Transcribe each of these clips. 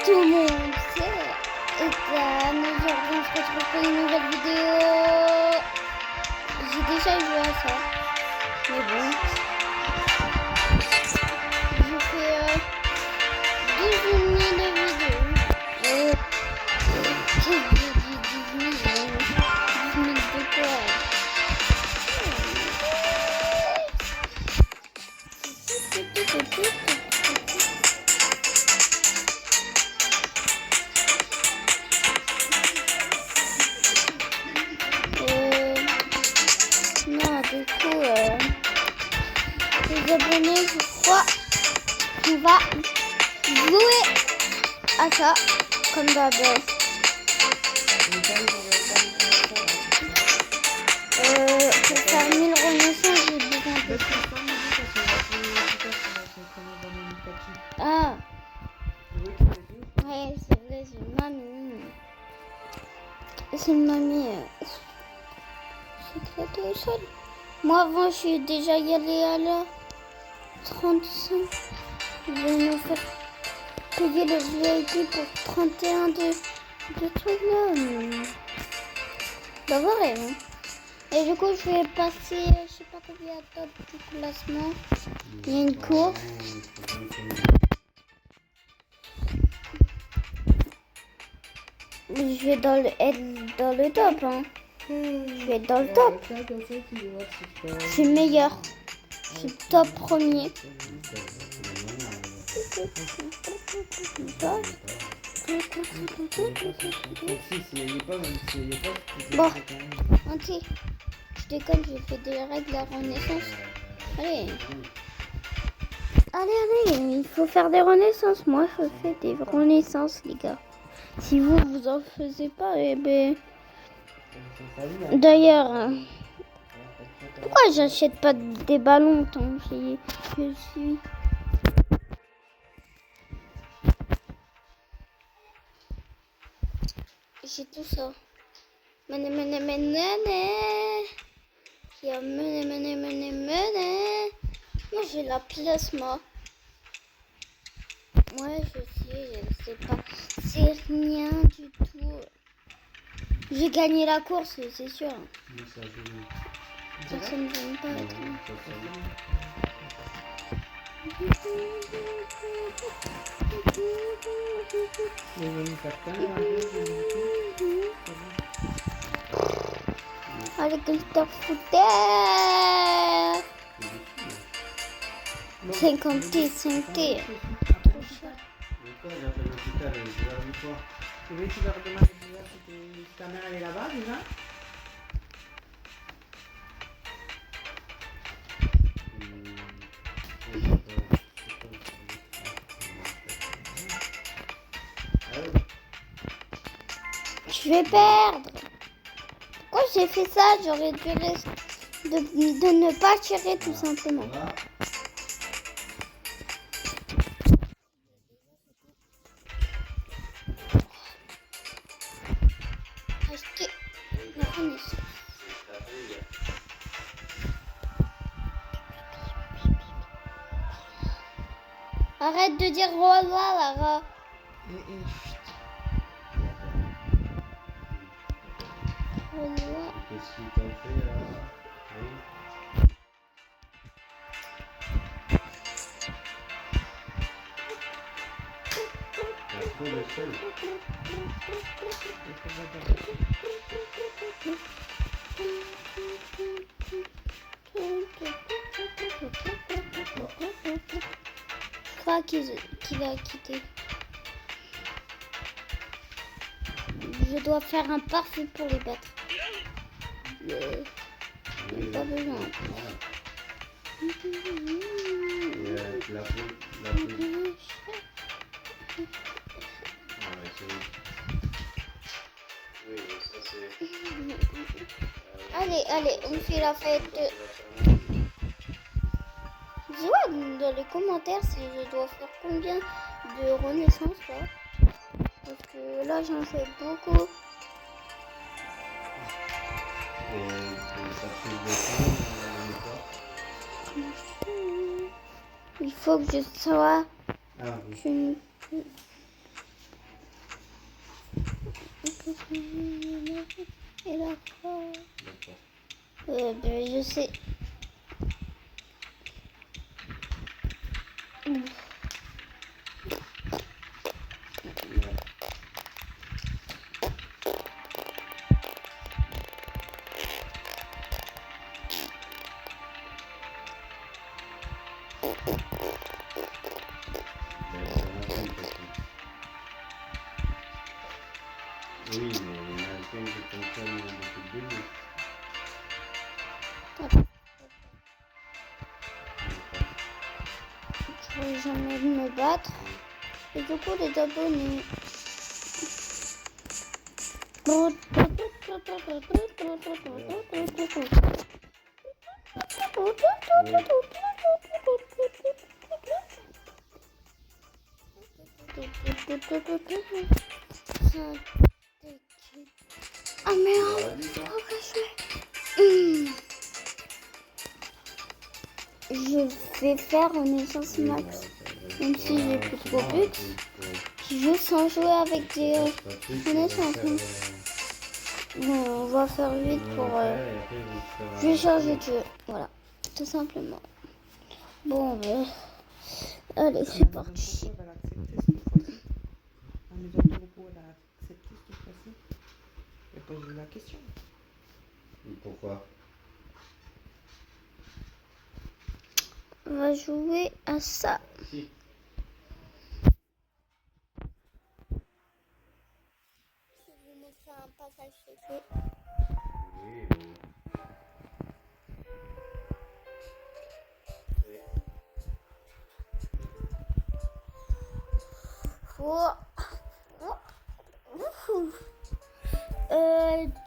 tout le monde, c'est Ethan. Aujourd'hui, on se retrouve pour une nouvelle vidéo. J'ai déjà joué à ça, mais bon. J'ai fait 12 000 vidéos. 10 000 de quoi? Non, du coup, les abonnés, je crois qu'on va jouer à ça, comme d'hab. Pour faire 1000 renaissances, j'ai besoin de... Ah, ouais, c'est vrai, c'est une mamie. C'est une mamie secrète au sol. Moi, avant, je suis déjà y allée à la 35. Je vais nous faire payer le VIP pour 31 de trucs là. Bah, vrai, hein. Et du coup, je vais passer, je sais pas combien de top du classement. Il y a une course. Je vais être dans le top, hein. Je vais être dans le top. Je suis meilleur. Je suis top premier. Bon, ok. Je déconne, j'ai fait des règles à renaissance. Allez. Allez, il faut faire des renaissances. Moi, je fais des renaissances, les gars. Si vous en faisiez pas, eh ben... D'ailleurs, pourquoi j'achète pas des ballons tant que je suis... J'ai tout ça. Mené. Moi, j'ai la plasma. Moi, je sais pas. C'est rien du tout. J'ai gagné la course, c'est sûr. Personne ne veut pas. Avec le top footer 50 T, 5 T. Trop cher. Tu veux que tu leur demandes déjà si ta mère elle est là-bas déjà? Je vais perdre. Pourquoi j'ai fait ça? J'aurais dû de ne pas tirer tout simplement. Acheter la renaissance. Arrête de dire voilà, Lara. Qu'est-ce que t'as fait là? Oui. Le seul. Je crois qu'il a quitté. Je dois faire un parfait pour les battre. Pas besoin. Allez, on fait la fête. Dis-moi dans les commentaires si je dois faire combien de renaissance là. Parce que là j'en fais beaucoup. Il faut que je sois. Ah oui. Et là, D'accord. ben, je sais. Oui, mais il y en a plein qui fonctionnent depuis le début. Je vais jamais me battre. Et du coup, les abonnés. Ah merde, pourquoi je vais faire Renaissance Max. Même si j'ai plus trop but. Je joue sans jouer avec des Renaissance. Bon, on va faire vite pour... Je vais changer de jeu. Voilà, tout simplement. Bon, ben... Allez, c'est parti. Elle va l'accepter cette fois-ci. La maison de repos, elle va accepter cette fois-ci. Elle pose la question. Pourquoi? On va jouer à ça. Si. Je vais vous montrer un passage secret. Oui,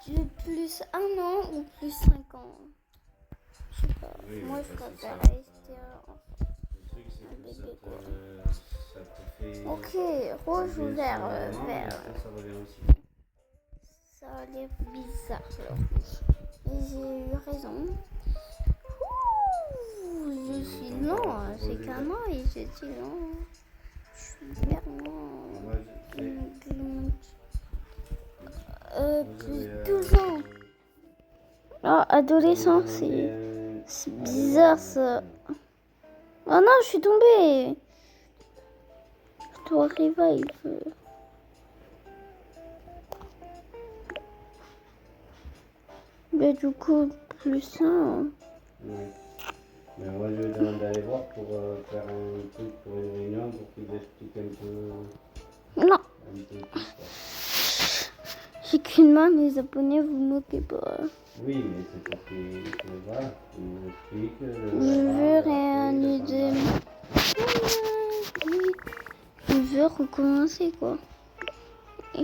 De plus 1 an ou plus 5 ans. Je sais pas. Oui, Moi, mais je parce que préfère ça- rester Le truc, c'est que bébé, quoi. ça te fait... Ok, rouge ou vert, vert. Après, ça revient aussi. Ça a l'air bizarre, le rouge. Mais j'ai eu raison. Ouh, je suis lent. C'est qu'un an et je suis lent. Je suis super lent. Moi, Plus 12 ans. Ah, adolescent, c'est bizarre ça. Oh non, je suis tombée. Je dois revive. Mais du coup, plus 1. Oui. Mais moi, je vais demander à les voir pour faire un truc pour une réunion pour qu'ils expliquent Non, un peu tout. Quoi. j'ai qu'une main, les abonnés, vous moquez pas. Oui, mais c'est pour qu'ils voilà, qu'ils nous expliquent. Je veux réaliser. Oui, je veux recommencer quoi. Et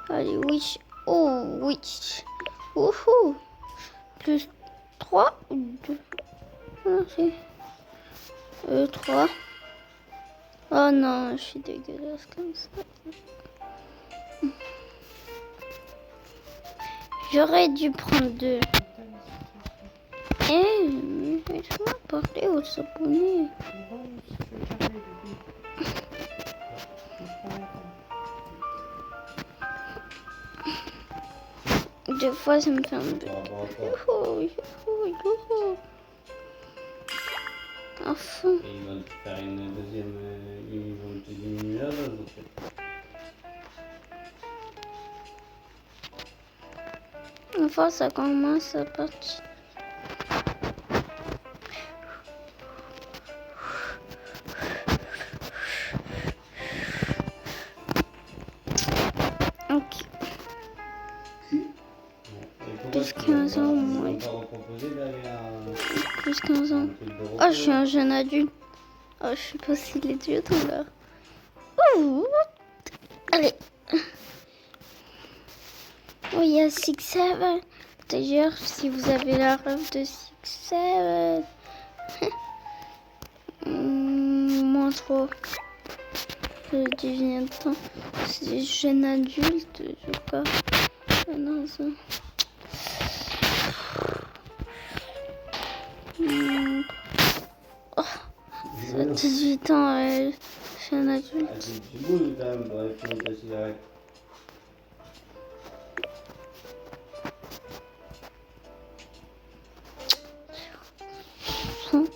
allez, wish. Oh, wish. Wouhou. Plus 3 ou 2. Merci. 3. Oh non, je suis dégueulasse comme ça. J'aurais dû prendre 2. Eh, laisse-moi parler aux abonnés. C'est bon, si tu veux parler, bébé. Je prends la table. Des fois, ça me fait un peu. Bon, Youhou, youhou. À fond. Et ils vont te faire une deuxième. Ils vont te diminuer la dose en fait. Une fois, ça commence à partir. Ok. Plus 15 ans, moi. Ils vont pas reproposer d'aller à Plus 15 ans. un truc de repos. Oh, je suis un jeune adulte. Oh, je sais pas s'il est vieux ou là. Ouh. Allez. Oh, il y a 6-7. D'ailleurs, si vous avez la rêve de 6-7. Moins trop. Je deviens temps. C'est jeune adulte, je crois. Ah non, ça. Oh, ça a 18 ans, jeune adulte. Ah, tu bouges quand même, bref, tu montes la cigarette.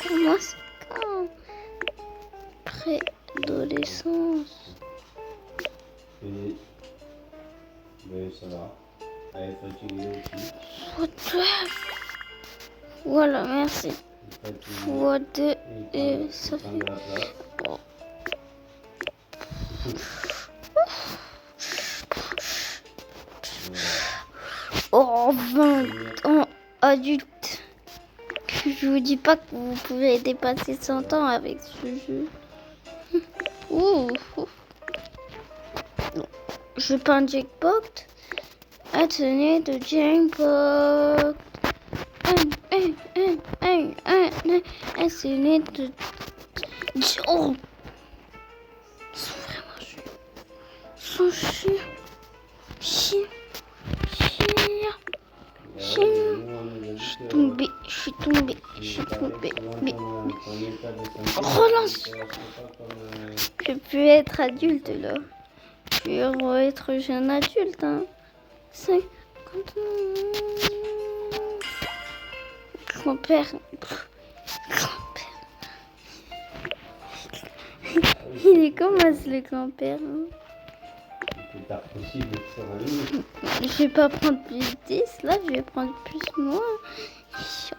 pour moi, c'est quand préadolescence. Et, ben, ça va. Elle est fatiguée aussi. Voilà, merci. Fatiguée. Fois 2 Et et il ça prend fait... de la place. Oh, 20 ans adulte. Je vous dis pas que vous pouvez dépasser 100 ans avec ce jeu. Ouh. Je veux pas un jackpot. Attenez de jackpot. Attenez de... Oh. Ils sont vraiment chiants. Ils sont chiants. Chiants. Je suis tombée. Relance. Je peux être adulte là. Je peux être jeune adulte. Hein. 50 Grand-père. Il est comme le grand-père. Hein. Je vais pas prendre plus 10, là, je vais prendre plus moins.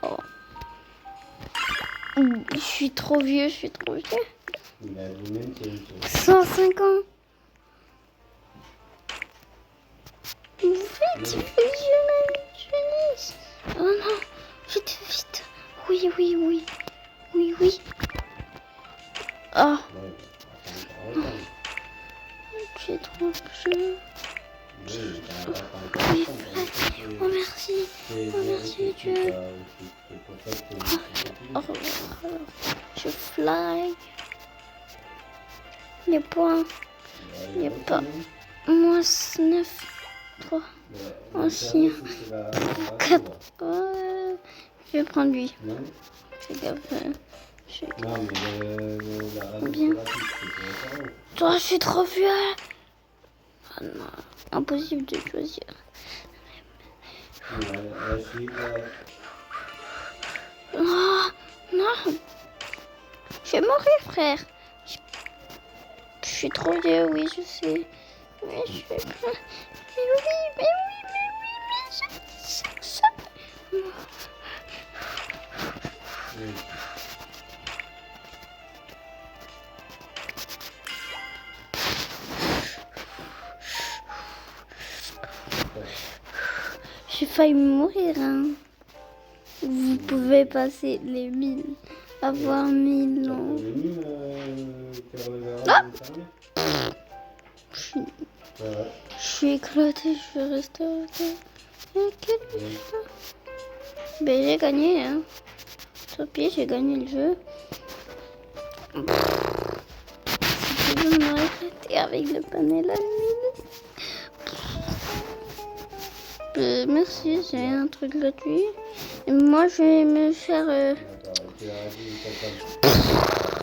Oh. Je suis trop vieux, je suis trop vieux. 105 ans. Vite, il faut que je finisse. Oh non, vite, vite. Oui, oui, oui. Oui, oui. Oh. J'ai trop jeune. Oui, oh merci. Oh merci Dieu. Oh, je fly. Les points. Il n'y a pas. Moins 9. 3. Ancien. 4. Je vais prendre lui. Fais gaffe. Bien. Toi, je suis trop vieux. Oh non, impossible de choisir. Oh, non. Je vais mourir, frère. Je suis trop vieux, oui, je sais. Mais je vais pas. Mais oui, ça. J'ai failli mourir, hein. Vous pouvez passer les 1000, avoir 1000 ans. Ah, je suis éclatée, je vais rester. Ben j'ai gagné, hein. Tant pis, j'ai gagné le jeu. Si tu veux me éclater avec le panel à 1000. Merci, c'est un truc gratuit. Et moi, je vais me faire...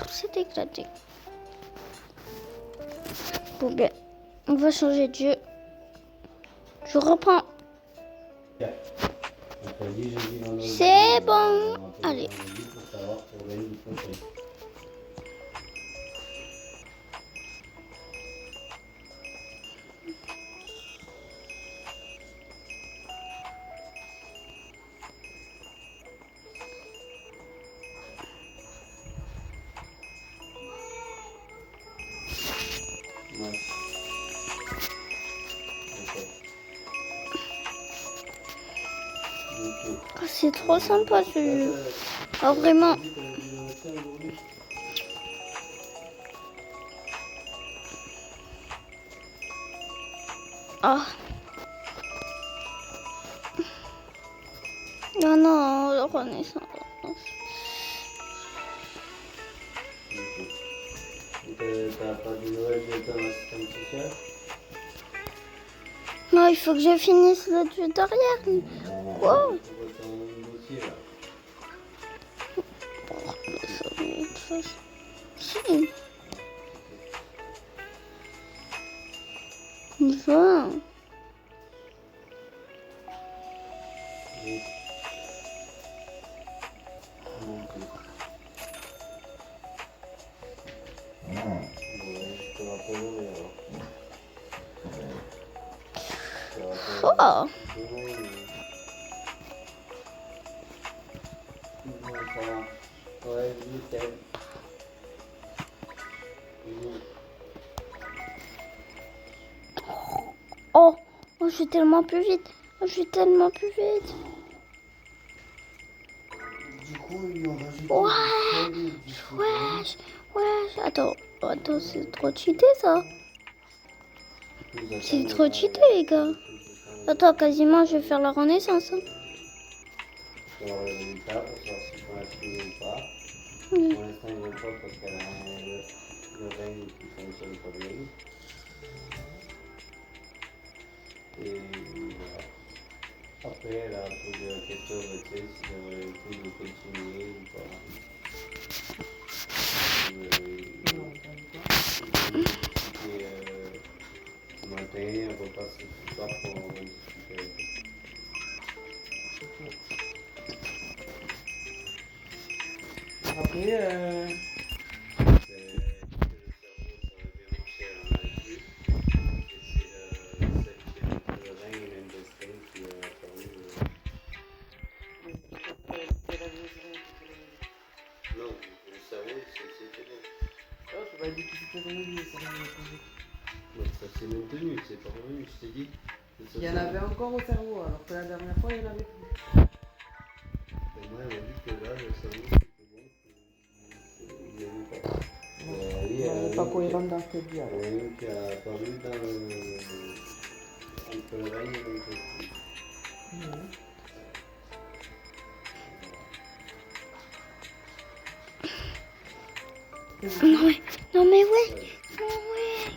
C'est éclaté. Bon, ben, on va changer de jeu. Je reprends. C'est bon. Allez. Oh, c'est trop sympa ce jeu. Oh, vraiment. Oh. Non, non, renaissance. T'as pas de nouvelles de ton assistante sociale? Non, il faut que je finisse le tutoriel. Quoi? Si. Bonjour. journée alors. Oh, Ouais, nickel. oh, oh, je suis tellement plus vite. Oh, je suis tellement plus vite. Du coup, ils ont rajouté Ouais, des feuilles, wesh, wesh. Attends, c'est trop cheaté ça. C'est trop cheaté les gars. Attends, quasiment, je vais faire la renaissance. Hein. Sur le résultat, pour savoir s'ils font la fille ou pas. Oui. Pour l'instant, ils ne veulent pas parce qu'elle a le règne qui fonctionne pas bien. Et voilà. Après, elle a posé la question tu sais, si j'avais le coup de continuer ou pas. Discuter ce matin, on repasse ce soir pour en discuter. Après, C'est que le cerveau, ça va bien marcher à la maladie. Et c'est celle qui est entre le rein et l'intestin qui a permis de... Non, le cerveau, c'est tout bon. oh, tu m'as dit que c'était revenu, ça m'a répondu. Donc ça s'est maintenu, c'est pas revenu, je t'ai dit. Il y en avait encore au cerveau, alors que la dernière fois, il n'y en avait plus. Et moi, elle m'a dit que là, le cerveau, c'était bon, qu'il n'y avait pas. Oui, Elle n'est pas cohérente dans ce qu'elle dit, il y alors. a une qui a apparu entre le rein et l'intestin. Non mais ouais. Non ouais.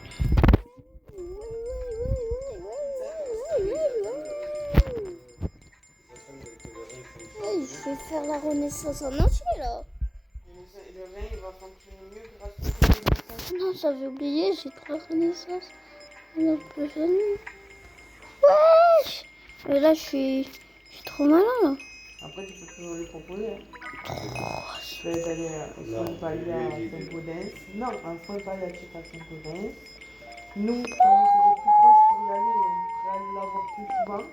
Ouais, je vais faire la renaissance en entier là. Le rein, il va fonctionner mieux grâce à cette Non, j'avais oublié, j'ai 3 renaissances. La prochaine. Wesh. Mais là, je suis trop malin là. Après, tu peux toujours lui proposer. Je vais aller au soin palliatif à Saint-Gaudens. Non, un soin palliatif à Saint-Gaudens. Nous, quand on serait plus proche pour y aller, on pourrait l'avoir plus souvent.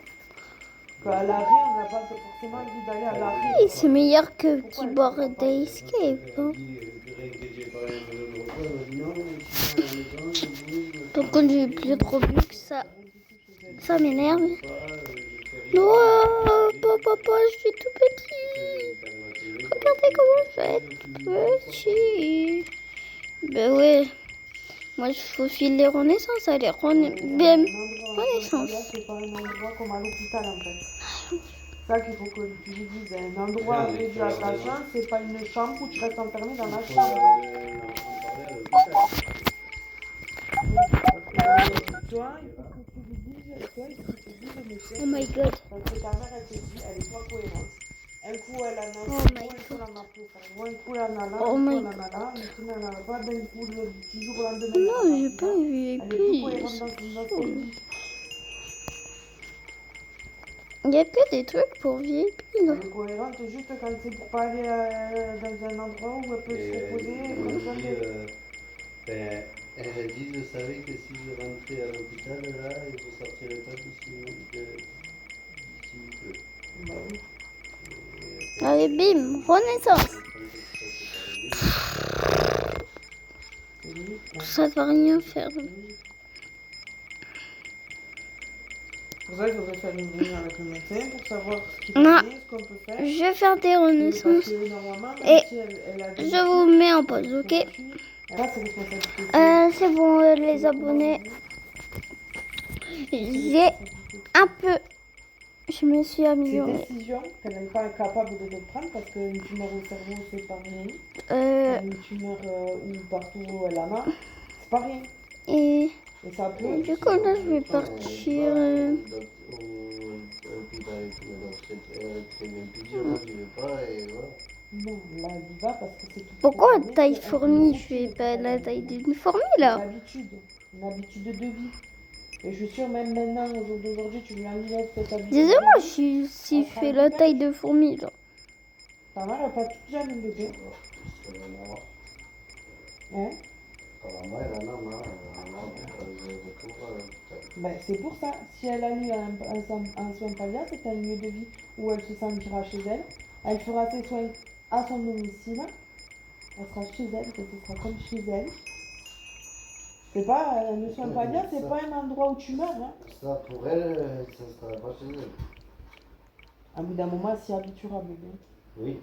Qu'à l'arrêt, on n'a pas forcément envie d'aller à l'arrêt. Oui, c'est meilleur que Keyboard Escape. Hein. Donc quand j'ai plus trop vu que ça m'énerve. Non, papa, je suis tout petit. Regardez comment je vais être petit. Ben ouais. Moi, je faufile les renaissances. Allez, renaissance. Là, c'est pas un endroit comme à l'hôpital en fait. C'est ça qu'il faut que tu lui dises. Un endroit réduit à ta chambre, c'est pas une chambre où tu restes enfermé dans la chambre. Toi, il faut que tu lui dises, toi, il faut que tu lui dises au médecin. Oh my god. Parce que ta mère, elle te dit, elle est pas cohérente. Un coup, elle en a Oh un my coup, elle en a plus. Un coup, elle en a là, Oh un my coup, elle en a là, un coup, elle en a pas, d'un coup, du jour au lendemain. Non, j'ai pas vu. Et Elle est plus puis, cohérente dans ce qu'elle dit. il y a que des trucs pour VIP. Là. Elle est cohérente juste quand c'est pour pas aller dans un endroit où elle peut se reposer. Elle a dit, je savais que si je rentrais à l'hôpital, là, je ne sortirais pas d'ici peu. Bah oui. Allez, bim, renaissance. Ça va rien faire. Pour ça, il faudrait faire une réunion avec le médecin pour savoir ce qu'il Non. en est, ce qu'on peut faire. Je vais faire des Parce renaissances. que normalement, Et si elle a des je vous mets en pause, ok? là, c'est responsabilité. C'est bon, les abonnés. J'ai un peu... Je me suis C'est améliorée. décision qu'elle n'est pas capable de prendre parce qu'une tumeur au cerveau, c'est pas rien. Une tumeur ou partout où elle en a, c'est pas rien. Et Et ça peut. du coup, là, je vais partir... Non, là, elle y va parce que c'est tout. Pourquoi taille fourmi? Je fais pas la taille d'une fourmi, là. Une habitude de vie. Et je suis sûre, même maintenant, au jour d'aujourd'hui, tu lui enlèves cette habitude. Disais-moi si je fais la taille de fourmi, là. Ta mère n'a pas toute jeune, bébé. Hein? Apparemment, elle en a marre, je retrouve Ben, c'est pour ça. Si elle a eu un soin palliatif, c'est un lieu de vie où elle se sentira chez elle. Elle fera ses soins à son domicile. Elle sera chez elle, que ce sera comme chez elle. C'est pas le soin palliatif, c'est pas un endroit où tu meurs. Hein. ça pour elle, ça sera pas chez elle. À bout d'un moment, elle s'y habituera, bébé. Oui.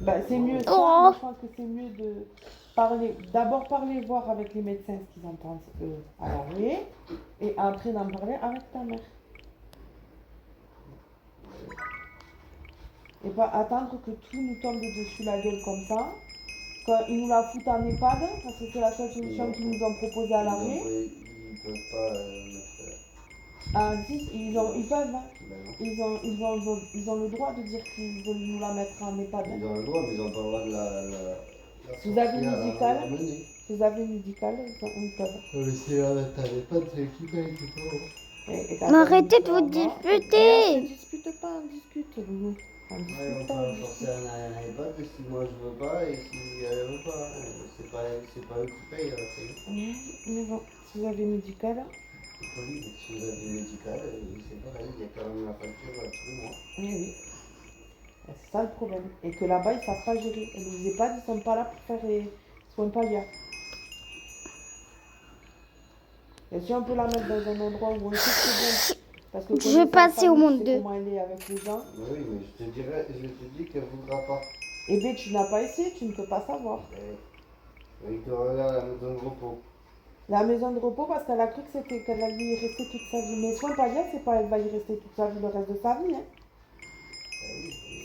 Ben, c'est mieux ça. Oh. Moi, je pense que c'est mieux de parler, d'abord parler, voir avec les médecins ce qu'ils en pensent eux, à l'arrêt, et après d'en parler avec ta mère. Et pas attendre que tout nous tombe dessus la gueule comme ça. Quand ils nous la foutent en EHPAD, parce que c'est la seule solution qu'ils nous ont proposée à l'arrêt. Ils peuvent pas mettre. Ah, si, ils peuvent. Hein. Ben non. Ils ont le droit de dire qu'ils veulent nous la mettre en EHPAD. Ils ont le droit, mais ils n'ont pas le droit de la Vous avez sortir, médical la ramener. Vous avez médical, ils peuvent. Mais si t'avais pas de équipé, tu peux. Et Mais arrêtez de vous On disputer. ne dispute pas, on discute, Loulou. On Ouais, discute on pas, peut on discute. forcer un iPad si moi je veux pas et si elle veut pas. Hein. C'est pas eux qui payent à la fin. Mais bon, si vous avez médical, Oui, mais si vous avez médical, c'est pareil, il y a quand même la facture tous les mois. oui. C'est ça le problème. Et que là-bas, ils ne savent pas gérer. Et les EHPAD, ils ne sont pas là pour faire les soins palliatifs. Et si on peut la mettre dans un endroit où on sait que c'est bon, parce que Je vais passer au monde 2. comment elle est avec les gens, Oui, mais je te dis qu'elle ne voudra pas. eh bien, tu n'as pas essayé, tu ne peux pas savoir. Il te regarde à la maison de repos. La maison de repos, parce qu'elle a cru que c'était qu'elle allait y rester toute sa vie. Mais soins palliatifs, c'est pas elle va y rester toute sa vie, le reste de sa vie. Hein.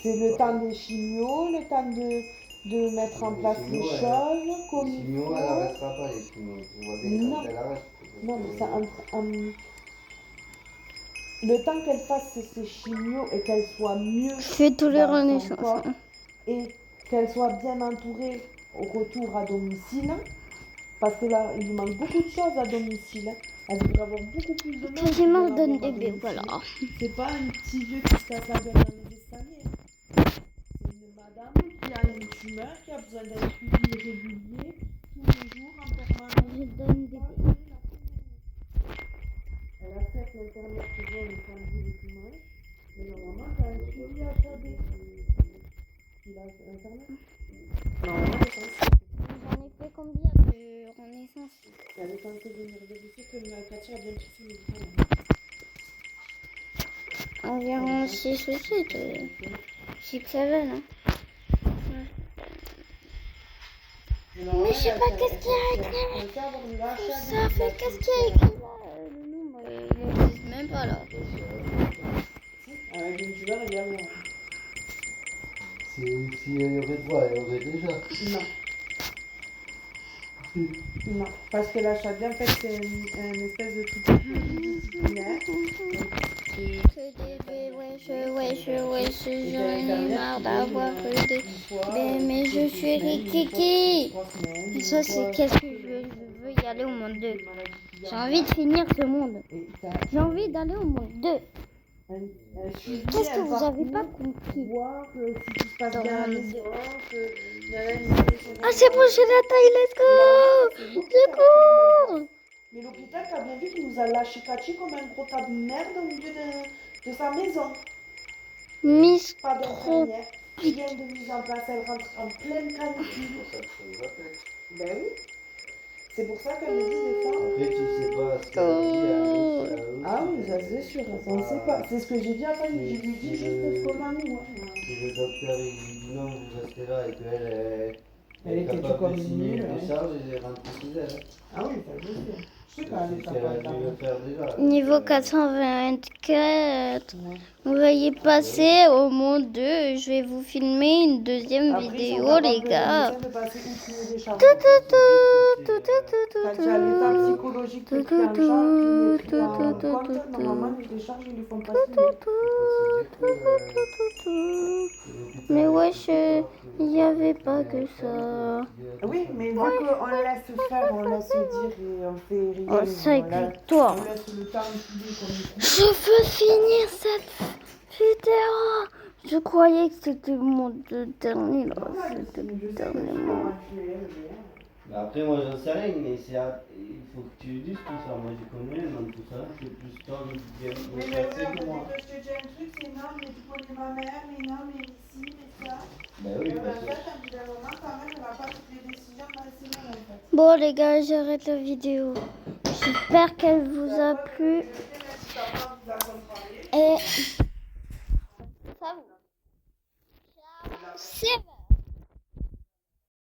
C'est le temps des chimios, le temps de mettre en place les choses, comme Les il chimios, faut. elle n'arrêtera pas les chimios. Tu vois bien Non. quand elle arrête. Non, mais ça, le temps qu'elle fasse ses chimios et qu'elle soit mieux Je fais tous les dans son renaissances. corps et qu'elle soit bien entourée au retour à domicile, parce que là, il lui manque beaucoup de choses à domicile. Elle devrait avoir beaucoup plus de monde. Quasiment pour donne l'avoir à bébé, domicile. voilà. C'est pas un petit vieux qui se casse la gueule dans les escaliers. C'est une madame qui a une tumeur, qui a besoin d'un suivi régulier, tous les jours, en permanence. Je donne bébé. Elle a fait l'internet pour voir le samedi et dimanche, mais normalement, tu as un suivi à faire des... Il a internet. Normalement, elle est censée. J'en ai fait combien de renaissance? Elle est censée venir vérifier que Katia a bien pris ses médicaments. Environ 6 ou 7. 6 que ça va, non? Mais je sais pas qu'est-ce qu'il y a écrit. Ça fait qu'est-ce qu'il y a écrit là? Non, mais il n'existe même pas là. Avec une tumeur, il y a rien. Si elle y aurait droit, elle aurait déjà. Non. Non, parce que la chadia, en fait, c'est une espèce de truc disciplinaire. Que des bébés, wesh, j'en ai marre d'avoir eu des bébés, mais je suis rikiki. Et ça, c'est qu'est-ce que je veux y aller au monde 2. J'ai envie de finir ce monde. J'ai envie d'aller au monde 2. Qu'est-ce que vous avez pas compris? Voir si tout se passe bien à la maison, Ah, c'est bon, j'ai la taille, let's go! Je cours! Mais l'hôpital, t'as bien vu qu'il nous a lâché Kachi comme un gros tas de merde au milieu de sa maison. Miss Pas trop. d'infirmière, rien de mise en place, elle rentre en pleine canicule. Ben oui. C'est pour ça qu'elle me dit des fois. Après, tu sais pas ce qu'elle dit à eux. Ah oui, ça c'est sûr, on ne sait pas. C'est ce que j'ai dit à Fanny, je lui dis juste ce qu'on a nous. Si le docteur il dit non, vous restez là et qu'elle Elle était capable comme de signer nulle, une ouais. décharge, elle rentre chez elle. Ah oui, ça je sais. Je sais quand C'est elle ce qu'elle a est dû le faire déjà. Niveau 424. Vous veuillez passer au monde 2. Je vais vous filmer une deuxième vidéo, les gars. Quand tu as l'état psychologique qui est pris en charge, qui est pris en compte, normalement les décharges, ils ne font pas signer. Mais wesh, il n'y avait pas que ça. Oui, mais vu qu'on laisse faire, on laisse dire et on fait rien. Oh, ça victoire. On laisse le temps filer comme il faut. Je veux finir cette vidéo. Je croyais que c'était mon dernier là. C'était le dernier moment. Mais après, moi, j'en sais rien, mais il faut que tu dises tout ça. Moi, je connais, donc tout ça, c'est plus toi qui viens Oui, de mais chercher oui, que moi. je te dis un truc, c'est non, mais tu connais ma mère, mais non, mais ici, mais ça. Ben oui, Eh bien ben, sûr. ça, t'as bout d'un moment, quand même, on va pas toutes les décisions dans les semaines, en fait. Bon les gars, j'arrête la vidéo. J'espère qu'elle vous a plu. Et ça vous. C'est